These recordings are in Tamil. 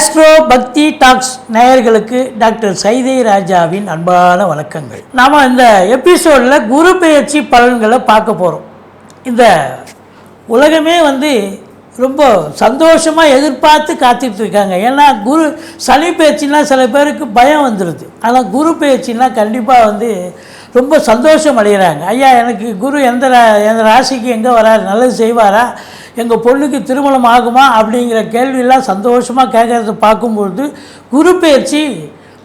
ஆஸ்ட்ரோ பக்தி டாக்ஸ் நேயர்களுக்கு டாக்டர் சைதை ராஜாவின் அன்பான வணக்கங்கள். நாம் இந்த எபிசோடில் குரு பெயர்ச்சி பலன்களை பார்க்க போகிறோம். இந்த உலகமே ரொம்ப சந்தோஷமாக எதிர்பார்த்து காத்துட்ருக்காங்க. ஏன்னா சனி பெயர்ச்சின்னா சில பேருக்கு பயம் வந்துடுது. ஆனால் குரு பெயர்ச்சின்னா கண்டிப்பாக ரொம்ப சந்தோஷம் அடைகிறாங்க. ஐயா, எனக்கு குரு எந்த ராசிக்கு எங்கே வராரு, நல்லது செய்வாரா, எங்கள் பொண்ணுக்கு திருமணம் ஆகுமா அப்படிங்கிற கேள்வியெல்லாம் சந்தோஷமாக கேட்குறத பார்க்கும்பொழுது குரு பெயர்ச்சி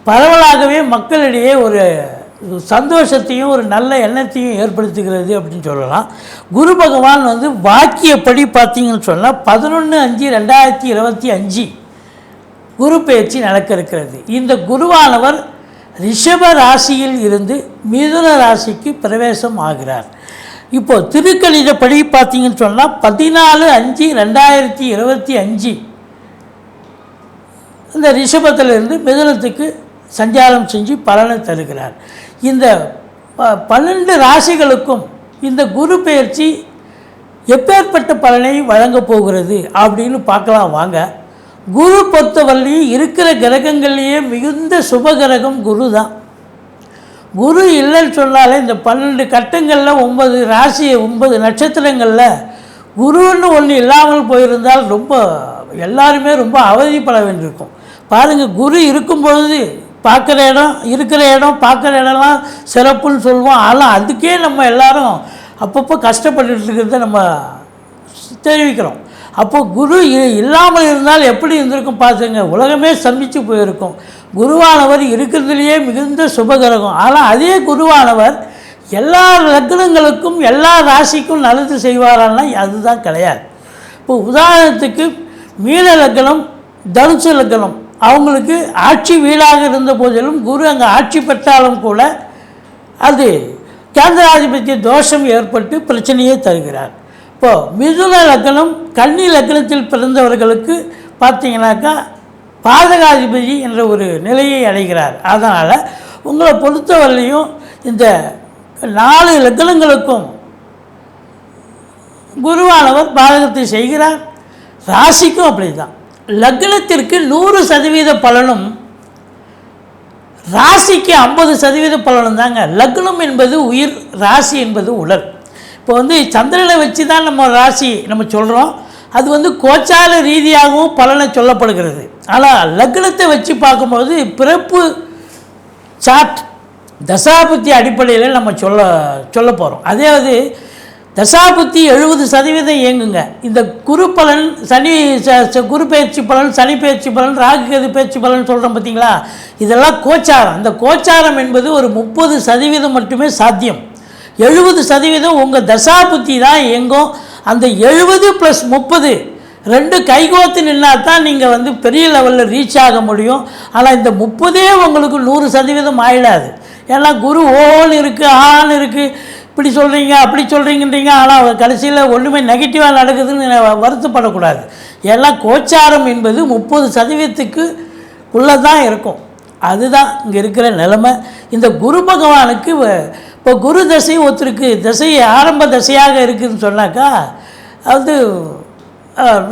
பரவலாகவே மக்களிடையே ஒரு சந்தோஷத்தையும் ஒரு நல்ல எண்ணத்தையும் ஏற்படுத்துகிறது அப்படின்னு சொல்லலாம். குரு பகவான் வாக்கியப்படி பார்த்தீங்கன்னு சொன்னால் 11/5/2025 குரு பெயர்ச்சி நடக்க இருக்கிறது. இந்த குருவானவர் ரிஷப ராசியில் இருந்து மிதுன ராசிக்கு பிரவேசம் ஆகிறார். இப்போது திருக்கணிதப்படி பார்த்தீங்கன்னு சொன்னால் 14/5/2025 இந்த ரிஷபத்திலிருந்து மிதுனத்துக்கு சஞ்சாரம் செஞ்சு பலனை தருகிறார். இந்த 12 ராசிகளுக்கும் இந்த குரு பெயர்ச்சி எப்பேற்பட்ட பலனை வழங்கப் போகிறது அப்படின்னு பார்க்கலாம் வாங்க. குரு பொறுத்தவரையும் இருக்கிற கிரகங்கள்லேயே மிகுந்த சுப கிரகம் குரு தான். குரு இல்லைன்னு சொன்னாலே இந்த 12 கட்டங்களில் 9 ராசி 9 நட்சத்திரங்களில் குருன்னு ஒன்று இல்லாமல் போயிருந்தால் எல்லாருமே ரொம்ப அவதிப்பட வேண்டியிருக்கும். பாருங்கள், குரு இருக்கும்பொழுது இருக்கிற இடம் பார்க்குற இடம்லாம் சிறப்புன்னு சொல்லுவோம். ஆனால் அதுக்கே நம்ம எல்லாரும் அப்பப்போ கஷ்டப்பட்டுட்டு இருக்கிறத நம்ம தெரிவிக்கிறோம். அப்போது குரு இல்லாமல் இருந்தால் எப்படி இருந்திருக்கும் பார்த்துங்க, உலகமே சந்தித்து போயிருக்கும். குருவானவர் இருக்கிறதுலையே மிகுந்த சுபகிரகம். ஆனால் அதே குருவானவர் எல்லா லக்னங்களுக்கும் எல்லா ராசிக்கும் நல்லது செய்வாரான்னா அதுதான் கிடையாது. இப்போ உதாரணத்துக்கு மீன லக்னம், தனுசு லக்னம், அவங்களுக்கு ஆட்சி வீடாக இருந்த போதிலும் குரு அங்கே ஆட்சி பெற்றாலும் கூட அது கேந்திராதிபத்திய தோஷம் ஏற்பட்டு பிரச்சனையே தருகிறார். இப்போது மிதுன லக்னம், கன்னி லக்னத்தில் பிறந்தவர்களுக்கு பார்த்தீங்கன்னாக்கா பாதகாதிபதி என்ற ஒரு நிலையை அடைகிறார். அதனால் உங்களை பொறுத்தவரையிலையும் இந்த 4 லக்னங்களுக்கும் குருவானவர் பாதகத்தை செய்கிறார். ராசிக்கும் அப்படி தான். லக்னத்திற்கு 100% பலனும் ராசிக்கு 50% பலனும் தாங்க. லக்னம் என்பது உயிர், ராசி என்பது உடல். இப்போ சந்திரனை வச்சு தான் நம்ம ராசி நம்ம சொல்கிறோம். அது கோச்சார ரீதியாகவும் பலனை சொல்லப்படுகிறது. ஆனால் லக்னத்தை வச்சு பார்க்கும்போது பிறப்பு சார்ட் தசாபுத்தி அடிப்படையில் நம்ம சொல்ல போகிறோம். அதே தசாபுத்தி 70% இயங்குங்க. இந்த குரு பலன், குரு பயிற்சி பலன், சனி பயிற்சி பலன், ராகு கேது பயிற்சி பலன் சொல்கிறோம் பார்த்தீங்களா, இதெல்லாம் கோச்சாரம். இந்த கோச்சாரம் என்பது ஒரு 30% மட்டுமே சாத்தியம். 70% உங்கள் தசாபுத்தி தான் இயங்கும். அந்த 70 + 30 2 கைகோத்து நின்னா தான் நீங்கள் பெரிய லெவலில் ரீச் ஆக முடியும். ஆனால் இந்த 30 உங்களுக்கு 100% ஆயிடாது. ஏன்னா குரு ஓன்னு இருக்குது, ஆன்னு இருக்குது, இப்படி சொல்கிறீங்க அப்படி சொல்கிறீங்கன்றீங்க. ஆனால் கடைசியில் ஒன்றுமே நெகட்டிவாக நடக்குதுன்னு வருத்தப்படக்கூடாது. ஏன்னா கோச்சாரம் என்பது 30%க்கு உள்ளே தான் இருக்கும். அதுதான் இங்கே இருக்கிற நிலைமை. இந்த குரு பகவானுக்கு இப்போ குரு தசை ஒருத்தருக்கு தசை ஆரம்ப தசையாக இருக்குதுன்னு சொன்னாக்கா அது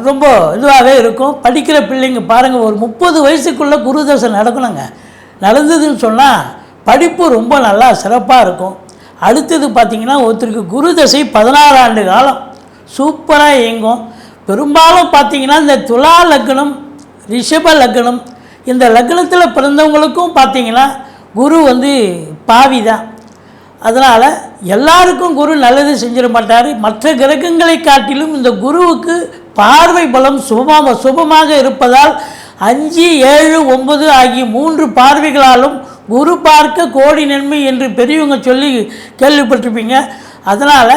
ரொம்ப இதுவாகவே இருக்கும். படிக்கிற பிள்ளைங்க பாருங்கள், ஒரு 30 வயசுக்குள்ளே குரு தசை நடக்கணுங்க. நடந்ததுன்னு சொன்னால் படிப்பு ரொம்ப நல்லா சிறப்பாக இருக்கும். அடுத்தது பார்த்திங்கன்னா ஒருத்தருக்கு குரு தசை 16 ஆண்டு காலம் சூப்பராக இயங்கும். பெரும்பாலும் பார்த்திங்கன்னா இந்த துலா லக்னம், ரிஷப லக்னம், இந்த லக்னத்தில் பிறந்தவங்களுக்கும் பார்த்திங்கன்னா குரு பாவி தான். அதனால் எல்லாருக்கும் குரு நல்லது செஞ்சிட மாட்டார். மற்ற கிரகங்களை காட்டிலும் இந்த குருவுக்கு பார்வை பலம் சுபமாக இருப்பதால் 5, 7, 9 ஆகிய 3 பார்வைகளாலும் குரு பார்க்க கோடி நன்மை என்று பெரியவங்க சொல்லி கேள்விப்பட்டிருப்பீங்க. அதனால்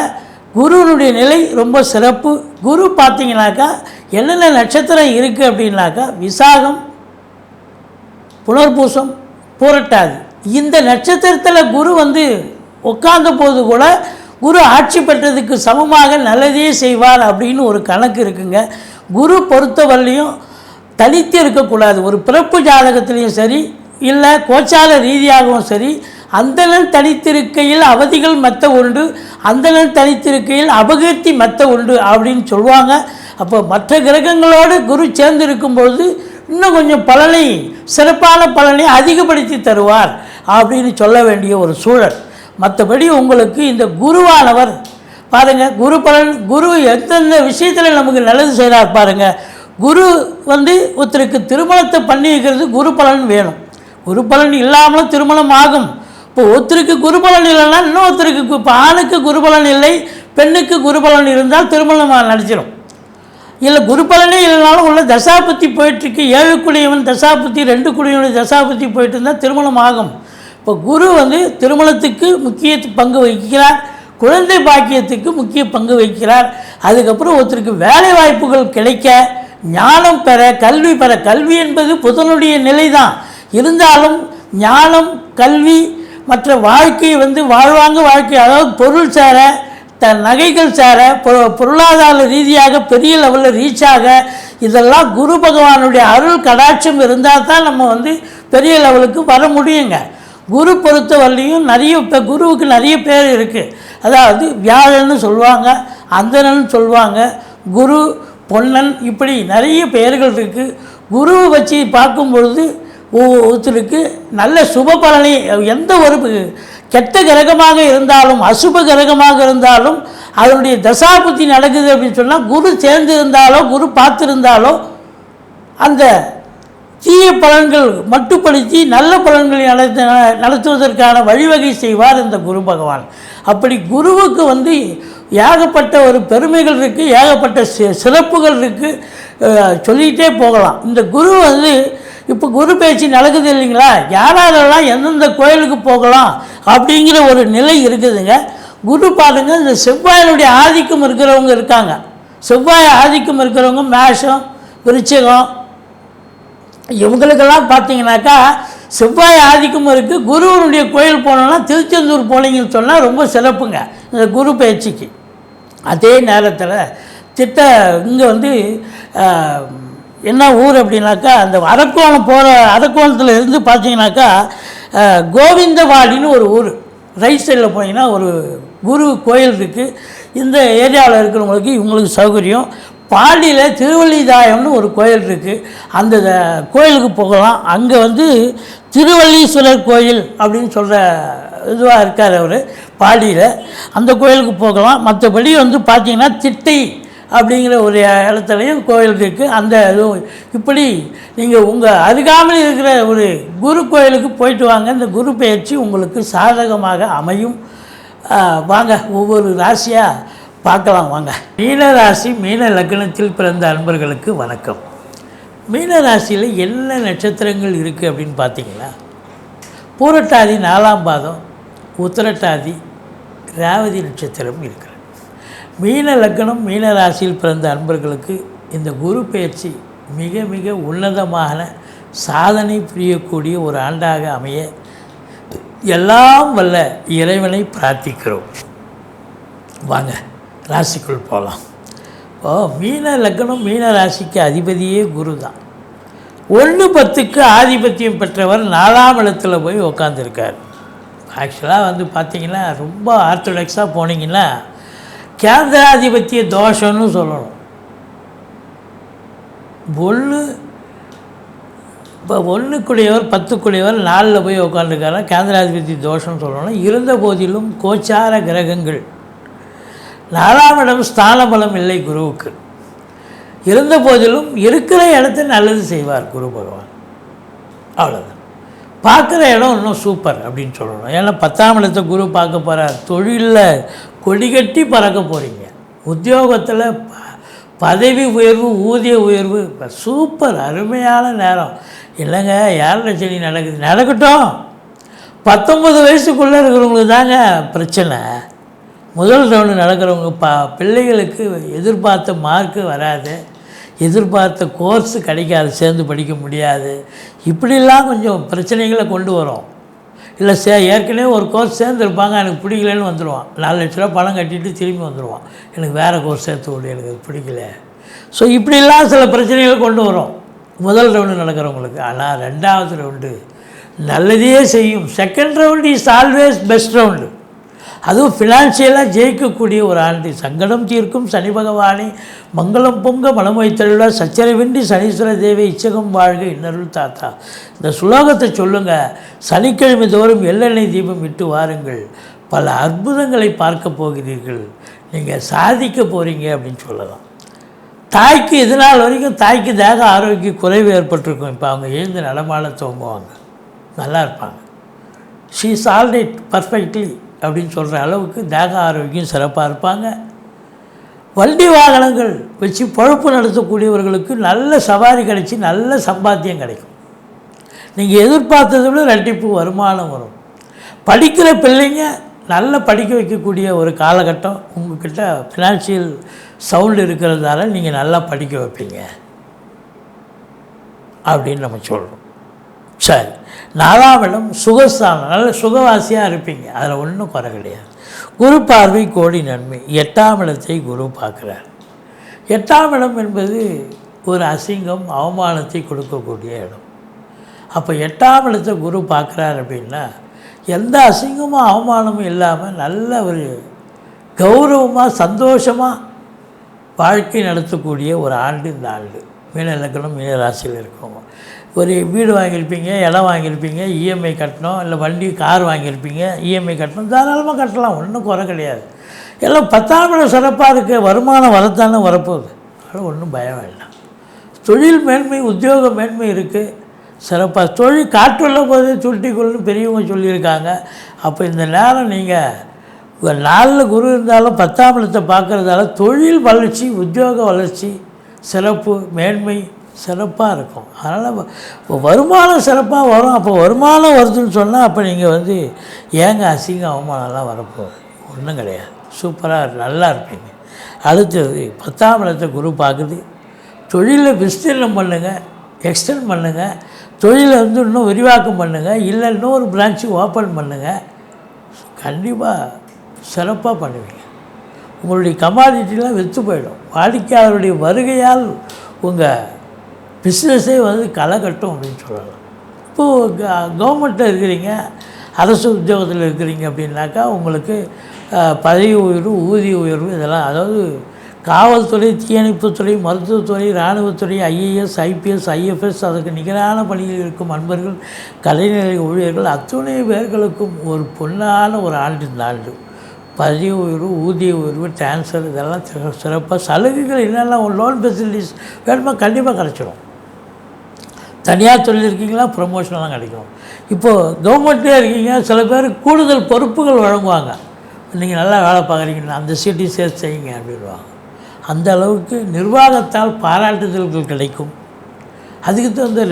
குருவினுடைய நிலை ரொம்ப சிறப்பு. குரு பார்த்திங்கனாக்கா என்னென்ன நட்சத்திரம் இருக்குது அப்படின்னாக்கா விசாகம், புனர்பூசம், பூரட்டாதி, இந்த நட்சத்திரத்தில் குரு உட்கார்ந்த போது கூட குரு ஆட்சி பெற்றதுக்கு சமமாக நல்லதே செய்வார் அப்படின்னு ஒரு கணக்கு இருக்குங்க. குரு பொறுத்தவரையிலையும் தனித்து இருக்கக்கூடாது. ஒரு பிறப்பு ஜாதகத்திலையும் சரி, இல்லை கோச்சார ரீதியாகவும் சரி, அந்தணன் தனித்திருக்கையில் அவதிகள் மெத்த உண்டு, அந்தணன் தனித்திருக்கையில் அபகீர்த்தி மெத்த உண்டு அப்படின்னு சொல்லுவாங்க. அப்போ மற்ற கிரகங்களோடு குரு சேர்ந்து இருக்கும்பொழுது இன்னும் கொஞ்சம் பலனை, சிறப்பான பலனை அதிகப்படுத்தி தருவார் அப்படின்னு சொல்ல வேண்டிய ஒரு சூழல். மற்றபடி உங்களுக்கு இந்த குருவானவர் பாருங்கள், குரு பலன், குரு எந்தெந்த விஷயத்தில் நமக்கு நல்லது செய்கிறார் பாருங்கள். குரு ஒருத்தருக்கு திருமணத்தை பண்ணி வைக்கிறது குரு பலன் வேணும். குரு பலன் இல்லாமலும் திருமணம் ஆகும். இப்போ ஒருத்தருக்கு குரு பலன் இல்லைன்னா இன்னொருத்தருக்கு, இப்போ ஆணுக்கு குரு பலன் இல்லை, பெண்ணுக்கு குரு பலன் இருந்தால் திருமணம் நடிச்சிடும். இல்லை குரு பலனே இல்லைனாலும் உள்ள தசாபுத்தி போயிட்டுருக்கு, 7 குடியவன் தசாபுத்தி 2 குடியவன் தசாபுத்தி போயிட்டு இருந்தால் திருமணம் ஆகும். இப்போ குரு திருமணத்துக்கு முக்கிய பங்கு வகிக்கிறார், குழந்தை பாக்கியத்துக்கு முக்கிய பங்கு வகிக்கிறார். அதுக்கப்புறம் ஒருத்தருக்கு வேலை வாய்ப்புகள் கிடைக்க, ஞானம் பெற, கல்வி பெற. கல்வி என்பது புதனுடைய நிலை தான் இருந்தாலும் ஞானம், கல்வி, மற்ற வாழ்க்கையை வாழ்வாங்க வாழ்க்கை, அதாவது பொருள் சேர, நகைகள் சேர, பொருளாதார ரீதியாக பெரிய லெவலில் ரீச் ஆக, இதெல்லாம் குரு பகவானுடைய அருள் கடாட்சம் இருந்தால் தான் நம்ம பெரிய லெவலுக்கு வர முடியுங்க. குரு பொறுத்த வரலையும் இப்போ குருவுக்கு நிறைய பேர் இருக்குது. அதாவது வியாழன்னு சொல்லுவாங்க, அந்தணன்னு சொல்லுவாங்க, குரு, பொன்னன், இப்படி நிறைய பெயர்கள் இருக்குது. குருவை வச்சு பார்க்கும் பொழுது ஒருத்தருக்கு நல்ல சுப பலனை, எந்த ஒரு கெட்ட கிரகமாக இருந்தாலும், அசுப கிரகமாக இருந்தாலும், அதனுடைய தசாபுத்தி நடக்குது அப்படின்னு சொன்னால், குரு சேர்ந்து இருந்தாலோ, குரு பார்த்துருந்தாலோ அந்த தீய பலன்கள் மட்டுப்படுத்தி நல்ல பலன்களை நடத்துவதற்கான வழிவகை செய்வார் இந்த குரு பகவான். அப்படி குருவுக்கு ஏகப்பட்ட ஒரு பெருமைகள் இருக்குது, ஏகப்பட்ட சிறப்புகள் இருக்குது, சொல்லிகிட்டே போகலாம். இந்த குரு இப்போ குரு பேச்சு நடக்குது இல்லைங்களா, யாரெல்லாம் எந்தெந்த கோயிலுக்கு போகலாம் அப்படிங்கிற ஒரு நிலை இருக்குதுங்க. குரு பாருங்கள், இந்த செவ்வாயினுடைய ஆதிக்கம் இருக்கிறவங்க இருக்காங்க. செவ்வாய் ஆதிக்கம் இருக்கிறவங்க மேஷம், விருச்சிகம், இவங்களுக்கெல்லாம் பார்த்தீங்கன்னாக்கா செவ்வாய் ஆதிக்கம் இருக்குது. குருவனுடைய கோயில் போனோன்னா திருச்செந்தூர் போனீங்கன்னு சொன்னால் ரொம்ப சிறப்புங்க இந்த குரு பயிற்சிக்கு. அதே நேரத்தில் இங்கே என்ன ஊர் அப்படின்னாக்கா, அந்த அரக்கோணம் போகிற அரக்கோணத்தில் இருந்து பார்த்தீங்கன்னாக்கா கோவிந்தவாடின்னு ஒரு ஊர், ரைட் சைடில் போனீங்கன்னா ஒரு குரு கோயில் இருக்குது. இந்த ஏரியாவில் இருக்கிறவங்களுக்கு இவங்களுக்கு சௌகரியம். பாண்டியில் திருவள்ளிதாயம்னு ஒரு கோயில் இருக்குது, அந்த கோயிலுக்கு போகலாம். அங்கே திருவள்ளீஸ்வரர் கோயில் அப்படின்னு சொல்கிற இதுவாக இருக்கார் அவர் பாண்டியில், அந்த கோயிலுக்கு போகலாம். மற்றபடி பார்த்திங்கன்னா திட்டை அப்படிங்கிற ஒரு இடத்துலையும் கோயில் இருக்குது. அந்த இப்படி நீங்கள் உங்கள் அருகாமல் இருக்கிற ஒரு குரு கோயிலுக்கு போயிட்டு வாங்க. இந்த குரு பயிற்சி உங்களுக்கு சாதகமாக அமையும். வாங்க ஒவ்வொரு ராசியாக பார்க்கலாம் வாங்க. மீன ராசி, மீன லக்னத்தில் பிறந்த அன்பர்களுக்கு வணக்கம். மீன ராசியில் என்ன நட்சத்திரங்கள் இருக்குது அப்படின்னு பார்த்தீங்கன்னா, பூரட்டாதி 4ஆம் பாதம், உத்திரட்டாதி, ரேவதி நட்சத்திரம் இருக்கிறது. மீன லக்னம், மீன ராசியில் பிறந்த அன்பர்களுக்கு இந்த குரு பயிற்சி மிக மிக உன்னதமான சாதனை புரியக்கூடிய ஒரு ஆண்டாக அமைய எல்லாம் வல்ல இறைவனை பிரார்த்திக்கிறோம். வாங்க ராசிக்குள் போகலாம். மீன லக்னம், மீன ராசிக்கு அதிபதியே குரு தான். 1-10க்கு ஆதிபத்தியம் பெற்றவர் 4ஆம் இடத்துல போய் உக்காந்துருக்கார். ஆக்சுவலாக பார்த்திங்கன்னா ரொம்ப ஆர்த்தடாக்ஸாக போனீங்கன்னா கேந்திராதிபத்திய தோஷம்னு சொல்லணும். இப்போ 1 10 4 போய் உட்காந்துருக்காரு, கேந்திராதிபத்திய தோஷம்னு சொல்லணும். இருந்த போதிலும் கோச்சார கிரகங்கள் 4ஆம் இடம் ஸ்தான பலம் இல்லை குருவுக்கு. இருந்த போதிலும் இருக்கிற இடத்த நல்லது செய்வார் குரு பகவான், அவ்வளோதான். பார்க்குற இடம் இன்னும் சூப்பர் அப்படின்னு சொல்லணும். ஏன்னா 10ஆம் இடத்தை குரு பார்க்க போகிறார். தொழிலில் கொடிகட்டி பறக்க போகிறீங்க. உத்தியோகத்தில் பதவி உயர்வு, ஊதிய உயர்வு, சூப்பர் அருமையான நேரம். இல்லைங்க, யார் லட்சணி நடக்கட்டும். 19 வயசுக்குள்ளே இருக்கிறவங்களுக்கு தாங்க பிரச்சனை. முதல் ரவுண்டு நடக்கிறவங்க பிள்ளைகளுக்கு எதிர்பார்த்த மார்க்கு வராது, எதிர்பார்த்த கோர்ஸு கிடைக்காது, சேர்ந்து படிக்க முடியாது. இப்படிலாம் கொஞ்சம் பிரச்சனைகளை கொண்டு வரும். இல்லை ஏற்கனவே ஒரு கோர்ஸ் சேர்ந்துருப்பாங்க, எனக்கு பிடிக்கலன்னு வந்துடுவான். 4 லட்ச ரூபா பணம் கட்டிட்டு திரும்பி வந்துடுவான், எனக்கு வேறு கோர்ஸ் சேர்த்து விடு, எனக்கு அது பிடிக்கல. ஸோ இப்படிலாம் சில பிரச்சனைகளை கொண்டு வரும் முதல் ரவுண்டு நடக்கிறவங்களுக்கு. ஆனால் 2வது ரவுண்டு நல்லதே செய்யும். Second round is always best round. அதுவும் ஃபினான்ஷியலாக ஜெயிக்கக்கூடிய ஒரு ஆண்டு. சங்கடம் தீர்க்கும் சனி பகவானே, மங்களம் பொங்க மனம் வைத்தருள, சச்சரவின்றி சனீஸ்வர தேவை இச்சகம் வாழ்க இன்னருள் தாத்தா. இந்த சுலோகத்தை சொல்லுங்கள். சனிக்கிழமை தோறும் எள்ளெண்ணெய் தீபம் விட்டு வாருங்கள். பல அற்புதங்களை பார்க்க போகிறீர்கள். நீங்கள் சாதிக்க போகிறீங்க அப்படின்னு சொல்லலாம். தாய்க்கு இது நாள் வரைக்கும் தாய்க்கு தேக ஆரோக்கிய குறைவு ஏற்பட்டிருக்கும். இப்போ அவங்க எழுந்து நடமாட துவங்குவாங்க, நல்லா இருப்பாங்க. She is all right perfectly அப்படின்னு சொல்கிற அளவுக்கு தேக ஆரோக்கியம் சிறப்பாக இருப்பாங்க. வண்டி வாகனங்கள் வச்சு பொழப்பு நடத்தக்கூடியவர்களுக்கு நல்ல சவாரி கிடைச்சி நல்ல சம்பாத்தியம் கிடைக்கும். நீங்கள் எதிர்பார்த்ததை விட ரெட்டிப்பு வருமானம் வரும். படிக்கிற பிள்ளைங்க நல்லா படிக்க வைக்கக்கூடிய ஒரு காலகட்டம். உங்கள்கிட்ட ஃபினான்ஷியல் சவுண்டு இருக்கிறதால நீங்கள் நல்லா படிக்க வைப்பீங்க அப்படின்னு நம்ம சொல்கிறோம். சரி, 4ஆம் இடம் சுகஸ்தானம். நல்ல சுகவாசியாக இருப்பீங்க, அதில் ஒன்றும் குறை கிடையாது. குரு பார்வை கோடி நன்மை. 8ஆம் இடத்தை குரு பார்க்குறார். 8ஆம் இடம் என்பது ஒரு அசிங்கம் அவமானத்தை கொடுக்கக்கூடிய இடம். அப்போ 8ஆம் இடத்தை குரு பார்க்குறார் அப்படின்னா எந்த அசிங்கமும் அவமானமும் இல்லாமல் நல்ல ஒரு கௌரவமாக சந்தோஷமாக வாழ்க்கை நடத்தக்கூடிய ஒரு ஆண்டு இந்த ஆண்டு. மீன லக்னம் மீன ராசியில் இருக்கவங்க ஒரு வீடு வாங்கியிருப்பீங்க, இடம் வாங்கியிருப்பீங்க, இஎம்ஐ கட்டணும், இல்லை வண்டி கார் வாங்கியிருப்பீங்க, இஎம்ஐ கட்டணும், தாராளமாக கட்டலாம், ஒன்றும் குறை கிடையாது. எல்லாம் 10ஆம் இடம் சிறப்பாக இருக்க, வருமானம் வரத்தானே வரப்போகுது, அதனால் ஒன்றும் பயம் வேண்டாம். தொழில் மேன்மை உத்தியோக மேன்மை இருக்குது சிறப்பாக. தொழில் காற்றுள்ள போது சுருட்டிக்கொள்ளுன்னு பெரியவங்க சொல்லியிருக்காங்க. அப்போ இந்த நேரம் நீங்கள் 4 குரு இருந்தாலும் 10ஆம் இடத்தை பார்க்குறதால தொழில் வளர்ச்சி உத்தியோக வளர்ச்சி சிறப்பு மேன்மை சிறப்பாக இருக்கும். அதனால் இப்போ வருமானம் சிறப்பாக வரும். அப்போ வருமானம் வருதுன்னு சொன்னால் அப்போ நீங்கள் ஏங்க அசிங்கம் அவமானம்லாம் வரப்போகுது, ஒன்றும் கிடையாது. சூப்பராக நல்லா இருப்பீங்க. அடுத்தது 10ஆம் இடத்தை குரு பார்க்குது. தொழிலில் விஸ்தீர்ணம் பண்ணுங்கள், எக்ஸ்டெண்ட் பண்ணுங்கள். தொழிலை இன்னும் விரிவாக்கம் பண்ணுங்கள், இல்லை இன்னொரு பிரான்ச்சு ஓப்பன் பண்ணுங்கள். கண்டிப்பாக சிறப்பாக பண்ணுவீங்க. உங்களுடைய கமாடிட்டிலாம் விற்று போயிடும். வாடிக்கையாளருடைய வருகையால் உங்கள் பிஸ்னஸே களை கட்டும் அப்படின்னு சொல்லலாம். இப்போது கவர்மெண்ட்டில் இருக்கிறீங்க, அரசு உத்தியோகத்தில் இருக்கிறீங்க அப்படின்னாக்கா உங்களுக்கு பதவி உயர்வு ஊதிய உயர்வு இதெல்லாம், அதாவது காவல்துறை, தீயணைப்புத்துறை, மருத்துவத்துறை, இராணுவத்துறை, ஐஏஎஸ், ஐபிஎஸ், ஐஎஃப்எஸ், அதுக்கு நிகரான பணியில் இருக்கும் அன்பர்கள், கலைநிலை ஊழியர்கள் அத்துணை பேர்களுக்கும் ஒரு பொன்னான ஒரு ஆண்டு இந்த ஆண்டு. பதவி உயர்வு ஊதிய உயர்வு டிரான்ஸ்ஃபர் இதெல்லாம் சிறப்பாக. சலுகைகள் என்னெல்லாம் லோன் ஃபெசிலிட்டிஸ் வேணுமா கண்டிப்பாக கிடச்சிடும். தனியார் தொழில் இருக்கீங்களா ப்ரொமோஷனெலாம் கிடைக்கும். இப்போது கவர்மெண்ட்லேயே இருக்கீங்க, சில பேர் கூடுதல் பொறுப்புகள் வழங்குவாங்க. நீங்கள் நல்லா வேலை பார்க்குறீங்கன்னா அந்த சீட்டையும் சேர்த்து செய்யுங்க அப்படின்வாங்க. அந்த அளவுக்கு நிர்வாகத்தால் பாராட்டுதல்கள் கிடைக்கும். அதுக்கு தகுந்த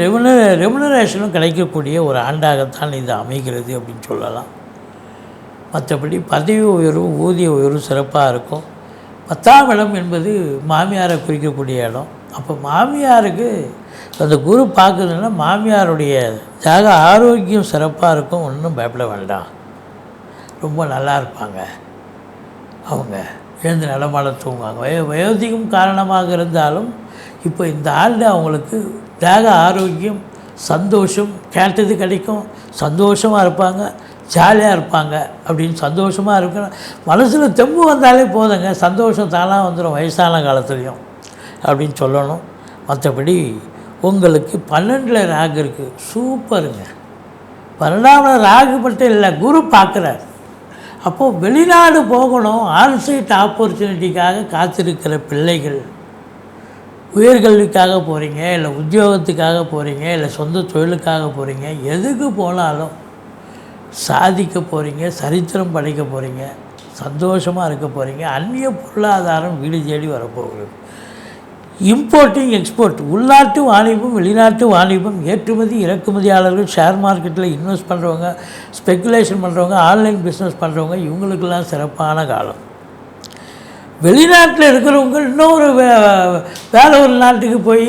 ரெமுனரேஷனும் கிடைக்கக்கூடிய ஒரு ஆண்டாகத்தான் இது அமைகிறது அப்படின்னு சொல்லலாம். மற்றபடி பதவி உயர்வு ஊதிய உயர்வு சிறப்பாக இருக்கும். 10ஆம் இடம் என்பது மாமியாரை குறிக்கக்கூடிய இடம். அப்போ மாமியாருக்கு அந்த குரு பார்க்குதுன்னா மாமியாருடைய தேக ஆரோக்கியம் சிறப்பாக இருக்கும், ஒன்றும் பயப்பட வேண்டாம். ரொம்ப நல்லா இருப்பாங்க. அவங்க எழுந்து நடமாட தூங்குவாங்க. வயோதிகம் காரணமாக இருந்தாலும் இப்போ இந்த ஆண்டு அவங்களுக்கு தேக ஆரோக்கியம் சந்தோஷம் கேட்டது கிடைக்கும். சந்தோஷமாக இருப்பாங்க, ஜாலியாக இருப்பாங்க. அப்படின்னு சந்தோஷமாக இருக்கிற மனசில் தெம்பு வந்தாலே போதுங்க, சந்தோஷம் தானாக வந்துடும் வயசான காலத்துலேயும் அப்படின்னு சொல்லணும். மற்றபடி உங்களுக்கு 12ல் ராகு இருக்குது, சூப்பருங்க. 12ஆம் ராகு மட்டும் இல்லை, குரு பார்க்குறார். அப்போது வெளிநாடு போகணும், ஆன்சைட் ஆப்பர்ச்சுனிட்டிக்காக காத்திருக்கிற பிள்ளைகள், உயர்கல்விக்காக போகிறீங்க, இல்லை உத்தியோகத்துக்காக போகிறீங்க, இல்லை சொந்த தொழிலுக்காக போகிறீங்க, எதுக்கு போனாலும் சாதிக்க போகிறீங்க, சரித்திரம் படைக்க போகிறீங்க, சந்தோஷமாக இருக்க போகிறீங்க. அந்நிய பொருளாதாரம் வீடு தேடி வரப்போகிறது. இம்போர்ட்டிங் எக்ஸ்போர்ட், உள்நாட்டு வாணிபம் வெளிநாட்டு வாணிபம், ஏற்றுமதி இறக்குமதியாளர்கள், ஷேர் மார்க்கெட்டில் இன்வெஸ்ட் பண்ணுறவங்க, ஸ்பெக்குலேஷன் பண்ணுறவங்க, ஆன்லைன் பிஸ்னஸ் பண்ணுறவங்க, இவங்களுக்கெல்லாம் சிறப்பான காலம். வெளிநாட்டில் இருக்கிறவங்க இன்னொரு வேலை ஒரு நாட்டுக்கு போய்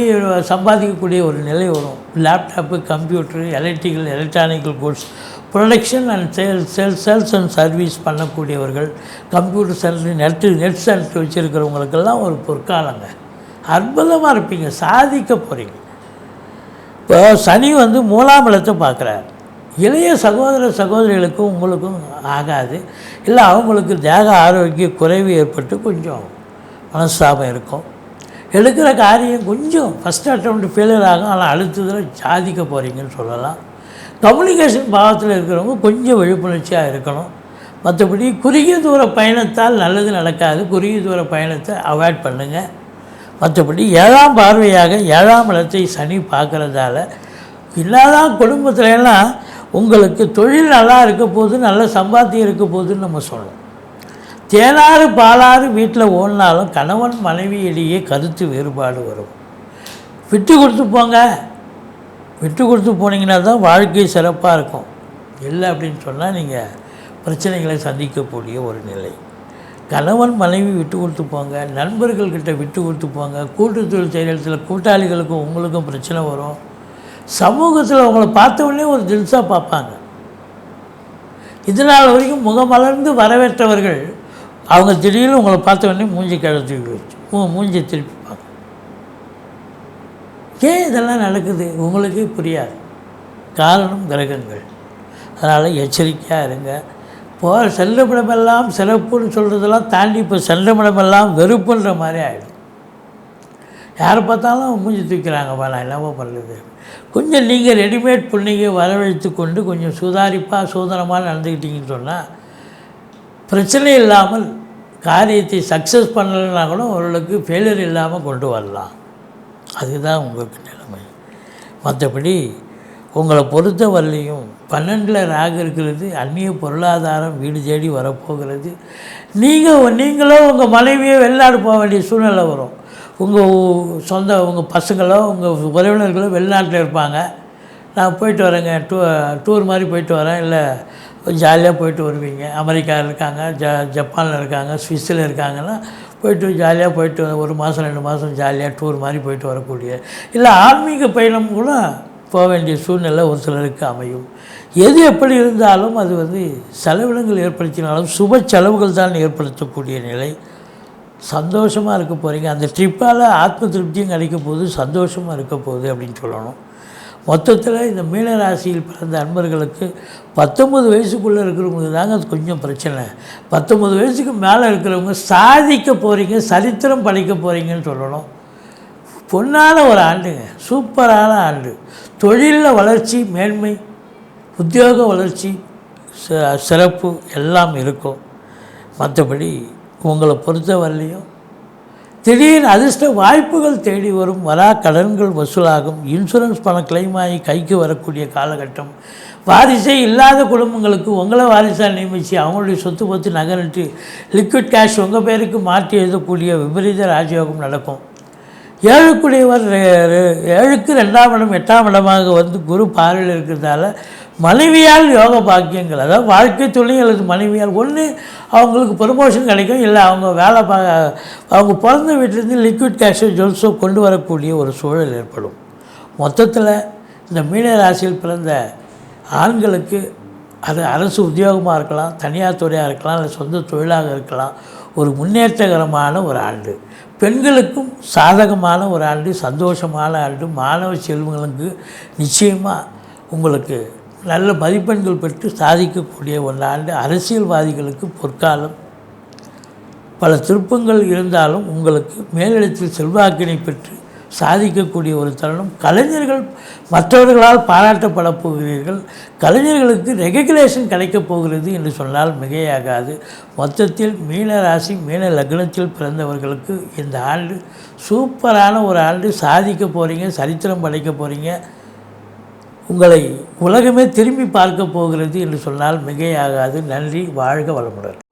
சம்பாதிக்கக்கூடிய ஒரு நிலை வரும். Laptop, computer, electronical goods, production and sales and service பண்ணக்கூடியவர்கள், கம்ப்யூட்டர் சென்டர், நெட் சென்டர் வச்சுருக்கிறவங்களுக்கெல்லாம் ஒரு பொற்காலங்க. அற்புதமாக இருப்பீங்க, சாதிக்க போகிறீங்க. இப்போ சனி 3ஆம் இடத்தை பார்க்குறார். இளைய சகோதர சகோதரிகளுக்கும் உங்களுக்கும் ஆகாது. இல்லை அவங்களுக்கு தேக ஆரோக்கிய குறைவு ஏற்பட்டு கொஞ்சம் மனஸ்தாபம் இருக்கும். எடுக்கிற காரியம் கொஞ்சம் ஃபஸ்ட் அட்டெம்ப்ட் ஃபெயிலியர் ஆகும். ஆனால் அடுத்ததில் சாதிக்க போகிறீங்கன்னு சொல்லலாம். கம்யூனிகேஷன் பாவத்தில் இருக்கிறவங்க கொஞ்சம் விழிப்புணர்ச்சியாக இருக்கணும். மற்றபடி குறுகிய தூர பயணத்தால் நல்லது நடக்காது. குறுகிய தூர பயணத்தை அவாய்ட் பண்ணுங்கள். மற்றபடி 7ஆம் பார்வையாக 7ஆம் இடத்தை சனி பார்க்குறதால இல்லாதான் குடும்பத்துலலாம் உங்களுக்கு தொழில் நல்லா இருக்க போது, நல்ல சம்பாத்தியம் இருக்க போதுன்னு நம்ம சொல்லணும். தேனாறு பாலாறு வீட்டில் ஓடினாலும் கணவன் மனைவியிடையே கருத்து வேறுபாடு வரும். விட்டு கொடுத்து போங்க. விட்டு கொடுத்து போனீங்கன்னா தான் வாழ்க்கை சிறப்பாக இருக்கும். இல்லை அப்படின்னு சொன்னால் நீங்கள் பிரச்சனைகளை சந்திக்கக்கூடிய ஒரு நிலை. கணவன் மனைவி விட்டு கொடுத்து போங்க. நண்பர்கள்கிட்ட விட்டு கொடுத்து போங்க. கூட்டுத்தொழில் செய்கிற இடத்துல கூட்டாளிகளுக்கும் உங்களுக்கும் பிரச்சனை வரும். சமூகத்தில் உங்களை பார்த்த உடனே ஒரு தில்ஸாக பார்ப்பாங்க. இதனால் வரைக்கும் முகமலர்ந்து வரவேற்றவர்கள் அவங்க திடீர்னு உங்களை பார்த்த உடனே மூஞ்சி கழுத்து வச்சு மூஞ்சி திருப்பிப்பாங்க. ஏன் இதெல்லாம் நடக்குது உங்களுக்கே புரியாது. காரணம் கிரகங்கள். அதனால் எச்சரிக்கையாக இருங்க. இப்போ சென்றமிடமெல்லாம் சிறப்புன்னு சொல்கிறதெல்லாம் தாண்டி இப்போ சென்றமிடமெல்லாம் வெறுப்புன்ற மாதிரி ஆகிடும். யாரை பார்த்தாலும் மூஞ்சி தூக்கிறாங்கப்பா, நான் என்னவோ பண்ணுறது. கொஞ்சம் நீங்கள் ரெடிமேட் பிள்ளைங்க வரவழைத்து கொண்டு கொஞ்சம் சுதாரிப்பாக சோதனமாக நடந்துக்கிட்டீங்கன்னு சொன்னால் பிரச்சனை இல்லாமல் காரியத்தை சக்ஸஸ் பண்ணலைன்னா கூட ஓரளவுக்கு ஃபெயிலியர் இல்லாமல் கொண்டு வரலாம். அதுதான் உங்களுக்கு நிலைமை. மற்றபடி உங்களை பொறுத்த வரலையும் 12ல் ராகு இருக்கிறது. அந்நிய பொருளாதாரம் வீடு தேடி வரப்போகிறது. நீங்களோ உங்கள் மனைவியோ வெளிநாடு போக வேண்டிய சூழ்நிலை வரும். உங்கள் பசங்களோ உங்கள் உறவினர்களோ வெளிநாட்டில் இருப்பாங்க. நான் போயிட்டு வரேங்க, டூர் மாதிரி போயிட்டு வரேன், இல்லை ஜாலியாக போயிட்டு வருவீங்க. அமெரிக்காவில் இருக்காங்க, ஜப்பானில் இருக்காங்க, ஸ்விஸ்ஸில் இருக்காங்கன்னா போயிட்டு ஜாலியாக போயிட்டு ஒரு மாதம் 2 மாதம் ஜாலியாக டூர் மாதிரி போயிட்டு வரக்கூடிய, இல்லை ஆன்மீக பயணம் கூட போக வேண்டிய சூழ்நிலை ஒரு சிலருக்கு அமையும். எது எப்படி இருந்தாலும் அது செலவினங்கள் ஏற்படுத்தினாலும் சுப செலவுகள் தான் ஏற்படுத்தக்கூடிய நிலை. சந்தோஷமாக இருக்க போகிறீங்க. அந்த ட்ரிப்பால் ஆத்ம திருப்தியும் கிடைக்க போகுது, சந்தோஷமாக இருக்க போகுது அப்படின்னு சொல்லணும். மொத்தத்தில் இந்த மீனராசியில் பிறந்த அன்பர்களுக்கு 19 வயசுக்குள்ளே இருக்கிறவங்களுக்கு தாங்க அது கொஞ்சம் பிரச்சனை. 19 வயசுக்கு மேலே இருக்கிறவங்க சாதிக்க போகிறீங்க, சரித்திரம் படைக்க போகிறீங்கன்னு சொல்லணும். பொன்னான ஒரு ஆண்டுங்க, சூப்பரான ஆண்டு. தொழிலில் வளர்ச்சி, மேன்மை, உத்தியோக வளர்ச்சி, சிறப்பு எல்லாம் இருக்கும். மற்றபடி உங்களை பொறுத்த வரலையும் திடீர்னு அதிர்ஷ்ட வாய்ப்புகள் தேடி வரும். வரா கடன்கள் வசூலாகும். இன்சூரன்ஸ் பணம் கிளைம் ஆகி கைக்கு வரக்கூடிய காலகட்டம். வாரிசே இல்லாத குடும்பங்களுக்கு உங்களை வாரிசாக நியமித்து அவங்களுடைய சொத்து பத்து நகரிட்டு லிக்விட் கேஷ் உங்கள் பேருக்கு மாற்றி எழுதக்கூடிய விபரீத ராஜயோகம் நடக்கும். 7க்குடையவர் 7க்கு 2ஆம் இடம் 8ஆம் இடமாக குரு பார்வையில் இருக்கிறதால மனைவியால் யோக பாக்கியங்கள், அதாவது வாழ்க்கை துணை அல்லது மனைவியால் ஒன்று அவங்களுக்கு ப்ரமோஷன் கிடைக்கும், இல்லை அவங்க அவங்க பிறந்த வீட்டிலேருந்து லிக்விட் கேஷோ ஜுவல்ஸோ கொண்டு வரக்கூடிய ஒரு சூழல் ஏற்படும். மொத்தத்தில் இந்த மீன ராசியில் பிறந்த ஆண்களுக்கு அது அரசு உத்தியோகமாக இருக்கலாம், தனியார் துறையாக இருக்கலாம், இல்லை சொந்த தொழிலாக இருக்கலாம், ஒரு முன்னேற்றகரமான ஒரு ஆண்டு. பெண்களுக்கும் சாதகமான ஒரு ஆண்டு, சந்தோஷமான ஆண்டு. மாணவ செல்வங்களுக்கு நிச்சயமாக உங்களுக்கு நல்ல மதிப்பெண்கள் பெற்று சாதிக்கக்கூடிய ஒரு ஆண்டு. அரசியல்வாதிகளுக்கு பொற்காலம். பல திருப்பங்கள் இருந்தாலும் உங்களுக்கு மேலிடத்தில் செல்வாக்கினை பெற்று சாதிக்கக்கூடிய ஒரு தருணம். கலைஞர்கள் மற்றவர்களால் பாராட்டப்பட போகிறீர்கள். கலைஞர்களுக்கு ரெகக்னேஷன் கிடைக்கப் போகிறது என்று சொன்னால் மிகையாகாது. மொத்தத்தில் மீன ராசி மீன லக்னத்தில் பிறந்தவர்களுக்கு இந்த ஆண்டு சூப்பரான ஒரு ஆண்டு. சாதிக்க போகிறீங்க, சரித்திரம் படைக்க போகிறீங்க. உங்களை உலகமே திரும்பி பார்க்க போகிறது என்று சொன்னால் மிகையாகாது. நன்றி. வாழ்க வளமுடன்.